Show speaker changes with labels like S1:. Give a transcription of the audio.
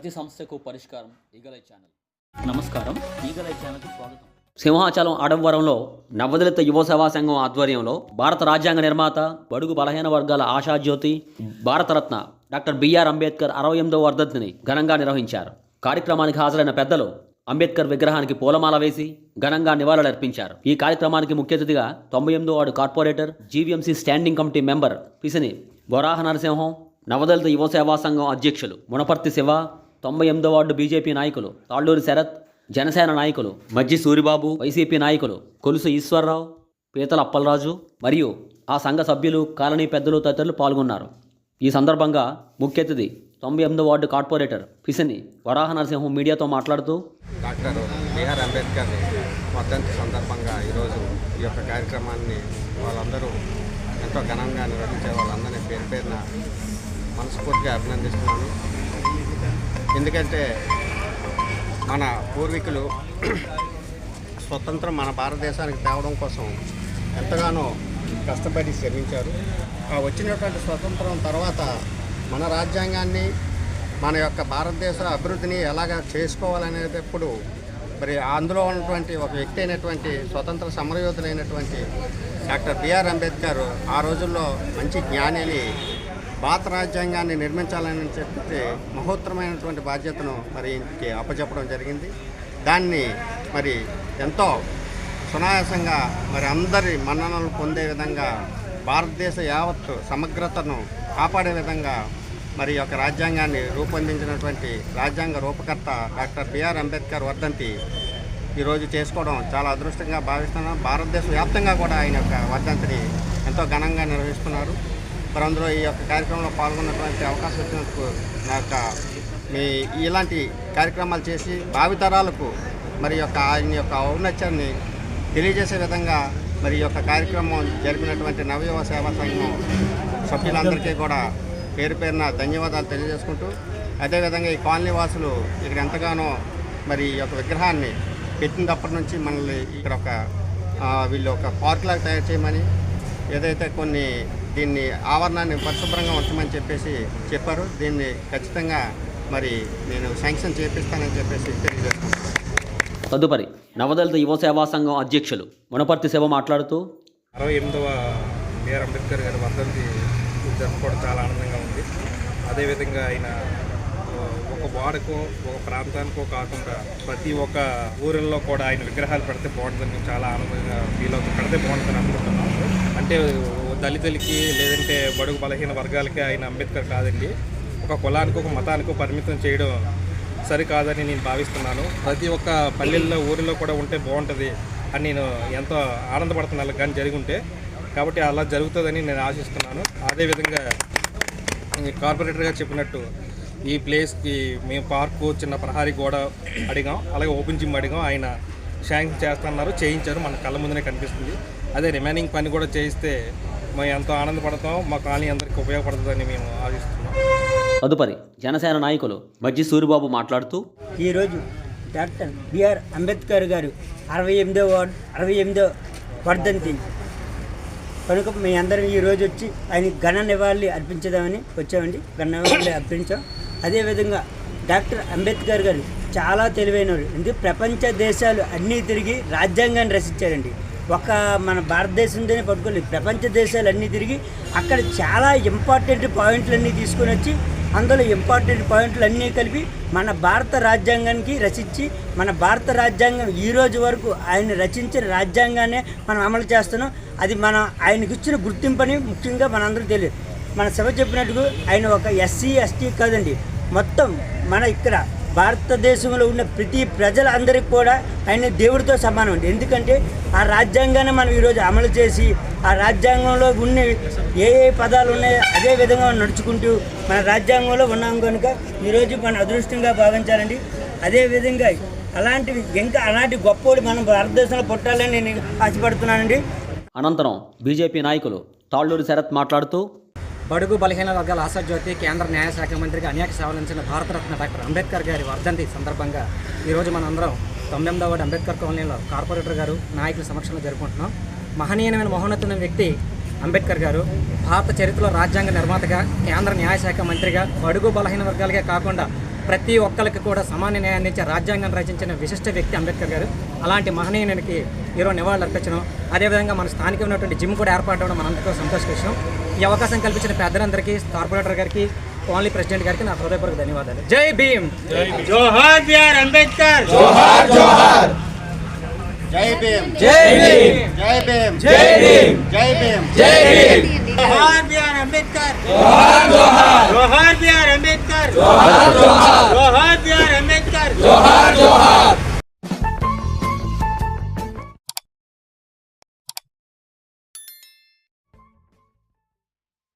S1: ప్రతి సమస్యకు పరిష్కారం ఈగలై ఛానల్. నమస్కారం, ఈగలై ఛానల్కి స్వాగతం. సింహాచలం ఆడంవరంలో నవదళిత యువ సేవా సంఘం ఆధ్వర్యంలో భారత రాజ్యాంగ నిర్మాత, బడుగు బలహీన వర్గాల ఆశాజ్యోతి, భారతరత్న డాక్టర్ బిఆర్ అంబేద్కర్ 68వ వర్ధంతిని ఘనంగా నిర్వహించారు. కార్యక్రమానికి హాజరైన పెద్దలు అంబేద్కర్ విగ్రహానికి పూలమాల వేసి ఘనంగా నివాళులర్పించారు. ఈ కార్యక్రమానికి ముఖ్య అతిథిగా 98వ ward corporator, GVMC standing committee member Pisini Varaha Narasimham, Navadalitha Yuva Seva Sangham అధ్యక్షులు మునపర్తి శివ, 98వ వార్డు బీజేపీ నాయకులు తాళ్ళూరి శరత్, జనసేన నాయకులు మజ్జి సూరిబాబు, వైసీపీ నాయకులు కొలుసు ఈశ్వరరావు, పీతల అప్పలరాజు మరియు ఆ సంఘ సభ్యులు, కాలనీ పెద్దలు తదితరులు పాల్గొన్నారు. ఈ సందర్భంగా ముఖ్య అతిథి 98వ వార్డు కార్పొరేటర్ పిసిని వరాహ నరసింహం మీడియాతో మాట్లాడుతూ,
S2: డాక్టర్ బిఆర్ అంబేద్కర్ వర్ధంతి సందర్భంగా ఈరోజు ఈ యొక్క కార్యక్రమాన్ని వాళ్ళందరూ ఎంతో ఘనంగా నిర్వహించే వాళ్ళందరినీ పేరు పేరున మనస్ఫూర్తిగా అభినందిస్తున్నాను. ఎందుకంటే మన పూర్వీకులు స్వతంత్రం మన భారతదేశానికి తేవడం కోసం ఎంతగానో కష్టపడి శ్రమించారు. ఆ వచ్చినటువంటి స్వతంత్రం తర్వాత మన రాజ్యాంగాన్ని, మన యొక్క భారతదేశ అభివృద్ధిని ఎలాగ చేసుకోవాలనేటప్పుడు మరి అందులో ఉన్నటువంటి ఒక వ్యక్తి అయినటువంటి స్వతంత్ర సమరయోధులైనటువంటి డాక్టర్ బిఆర్ అంబేద్కర్ ఆ రోజుల్లో మంచి జ్ఞాని అని భారత రాజ్యాంగాన్ని నిర్మించాలని చెప్పి మహోత్తరమైనటువంటి బాధ్యతను మరి ఇంటికి అప్పచెప్పడం జరిగింది. దాన్ని మరి ఎంతో సునాయాసంగా మరి అందరి మన్ననలు పొందే విధంగా, భారతదేశ యావత్తు సమగ్రతను కాపాడే విధంగా మరి యొక్క రాజ్యాంగాన్ని రూపొందించినటువంటి రాజ్యాంగ రూపకర్త డాక్టర్ బిఆర్ అంబేద్కర్ వర్ధంతి ఈరోజు చేసుకోవడం చాలా అదృష్టంగా భావిస్తున్నాం. భారతదేశ వ్యాప్తంగా కూడా ఆయన యొక్క వర్ధంతిని ఎంతో ఘనంగా నిర్వహిస్తున్నారు. మరి అందులో ఈ యొక్క కార్యక్రమంలో పాల్గొన్నటువంటి అవకాశం వచ్చినందుకు నా యొక్క ఇలాంటి కార్యక్రమాలు చేసి భావితరాలకు మరి యొక్క ఆయన యొక్క ఔన్నత్యాన్ని తెలియజేసే విధంగా మరి ఈ యొక్క కార్యక్రమం జరిపినటువంటి నవయువ సేవా సంఘం సభ్యులందరికీ కూడా పేరు పేరున ధన్యవాదాలు తెలియజేసుకుంటూ, అదేవిధంగా ఈ కాలనీ వాసులు ఇక్కడ ఎంతగానో మరి ఈ యొక్క విగ్రహాన్ని పెట్టినప్పటి నుంచి మనల్ని ఇక్కడ వీళ్ళు ఒక పార్కులాగా తయారు చేయమని, ఏదైతే కొన్ని దీన్ని ఆవరణాన్ని పరిశుభ్రంగా ఉంచమని చెప్పేసి చెప్పారు. దీన్ని ఖచ్చితంగా మరి నేను శాంక్షన్ చేపిస్తానని చెప్పేసి తెలియజేస్తున్నాను.
S1: తదుపరి నవదళిత యువ సేవా సంఘం అధ్యక్షులు మునపర్తి శివ మాట్లాడుతూ,
S3: 68వ బిఆర్ అంబేద్కర్ గారి వర్ధంతి జరుపుకోవడం చాలా ఆనందంగా ఉంది. అదేవిధంగా ఆయన ఒక వార్డుకో ఒక ప్రాంతానికో కాకుండా ప్రతి ఒక్క ఊరిలో కూడా ఆయన విగ్రహాలు పెడితే బాగుంటుందని చాలా ఆనందంగా ఫీల్ అవుతుంది. పెడితే బాగుంటుందని అనుకుంటున్నాం. అంటే దళితులకి లేదంటే బడుగు బలహీన వర్గాలకి ఆయన అంబేద్కర్ కాదండి, ఒక కులానికి ఒక మతానికి పరిమితం చేయడం సరికాదని నేను భావిస్తున్నాను. ప్రతి ఒక్క పల్లెల్లో ఊరిలో కూడా ఉంటే బాగుంటుంది అని నేను ఎంతో ఆనందపడుతున్నాను కానీ జరిగి ఉంటే. కాబట్టి అలా జరుగుతుందని నేను ఆశిస్తున్నాను. అదేవిధంగా కార్పొరేటర్గా చెప్పినట్టు ఈ ప్లేస్కి మేము పార్కు, చిన్న ప్రహారీ గోడ అడిగాం, అలాగే ఓపెన్ జిమ్ అడిగాం. ఆయన శాంక్షన్ చేస్తున్నారు, చేయించారు, మన కళ్ళ ముందునే కనిపిస్తుంది. అదే రిమైనింగ్ పని కూడా చేయిస్తే మేము ఎంతో ఆనందపడతాం, మా కాలనీ అందరికీ ఉపయోగపడుతుందని మేము ఆశిస్తున్నాం.
S1: తదుపరి జనసేన నాయకులు మజ్జి సూరిబాబు మాట్లాడుతూ,
S4: ఈరోజు డాక్టర్ బిఆర్ అంబేద్కర్ గారు 68వ వర్ధంతి కనుక మీ అందరం ఈరోజు వచ్చి ఆయన ఘన నివాళి అర్పించదామని వచ్చామండి. ఘన నివాళి అర్పించాం. అదేవిధంగా డాక్టర్ అంబేద్కర్ గారు చాలా తెలివైనవారు. ఎందుకు ప్రపంచ దేశాలు అన్నీ తిరిగి రాజ్యాంగాన్ని రచించారండి. ఒక మన భారతదేశంతోనే పట్టుకోలేదు, ప్రపంచ దేశాలు అన్నీ తిరిగి అక్కడ చాలా ఇంపార్టెంట్ పాయింట్లన్నీ తీసుకొని వచ్చి అందులో ఇంపార్టెంట్ పాయింట్లు అన్నీ కలిపి మన భారత రాజ్యాంగానికి రచించి, మన భారత రాజ్యాంగం ఈరోజు వరకు ఆయన రచించిన రాజ్యాంగాన్ని మనం అమలు చేస్తున్నాం. అది మనం ఆయనకు ఇచ్చిన గుర్తింపని ముఖ్యంగా మనందరూ తెలియదు. మన సభ చెప్పినట్టుగా ఆయన ఒక ఎస్సీ ఎస్టీ కాదండి, మొత్తం మన ఇక్కడ భారతదేశంలో ఉన్న ప్రతి ప్రజలందరికీ కూడా ఆయన దేవుడితో సమానం అండి. ఎందుకంటే ఆ రాజ్యాంగాన్ని మనం ఈరోజు అమలు చేసి ఆ రాజ్యాంగంలో ఉన్న ఏ పదాలు ఉన్నాయో అదే విధంగా నడుచుకుంటూ మన రాజ్యాంగంలో ఉన్నాం కనుక ఈరోజు మన అదృష్టంగా భావించాలండి. అదేవిధంగా అలాంటి గొప్పోడు మనం భారతదేశంలో పుట్టాలని నేను ఆశపడుతున్నానండి.
S1: అనంతరం బీజేపీ నాయకులు తాళ్ళూరి శరత్ మాట్లాడుతూ,
S5: బడుగు బలహీన వర్గాల ఆశాజ్యోతి, కేంద్ర న్యాయశాఖ మంత్రిగా అనేక సేవలు అందించిన భారతరత్న డాక్టర్ అంబేద్కర్ గారి వర్ధంతి సందర్భంగా ఈరోజు మనందరం 98వ వార్డు అంబేద్కర్ కాలనీలో కార్పొరేటర్ గారు నాయకుల సమక్షంలో జరుపుకుంటున్నాం. మహనీయమైన మహోన్నతమైన వ్యక్తి అంబేద్కర్ గారు భారత చరిత్రలో రాజ్యాంగ నిర్మాతగా, కేంద్ర న్యాయశాఖ మంత్రిగా, బడుగు బలహీన వర్గాలకే కాకుండా ప్రతి ఒక్కరికి కూడా సమాన న్యాయాన్ని ఇచ్చే రాజ్యాంగం రచించిన విశిష్ట వ్యక్తి అంబేద్కర్ గారు. అలాంటి మహనీయునికి ఈరోజు నివాళులు అర్పించడం, అదేవిధంగా మన స్థానిక ఉన్నటువంటి జిమ్ కూడా ఏర్పాటు అవ్వడం మనందరికీ సంతోష విషయం. ఈ అవకాశం కల్పించిన పెద్దలందరికీ, కార్పొరేటర్ గారికి, ఓన్లీ ప్రెసిడెంట్ గారికి నా హృదయపూర్వక ధన్యవాదాలు. జై భీమ్.
S4: జోహార్ బిఆర్ అంబేద్కర్.
S2: జోహార్ జోహార్. జై భీమ్. జై భీమ్. జై భీమ్. జై భీమ్. జై భీమ్. జై భీమ్.
S4: జోహార్ బిఆర్ అంబేద్కర్. జోహార్ జోహార్. జోహార్ బిఆర్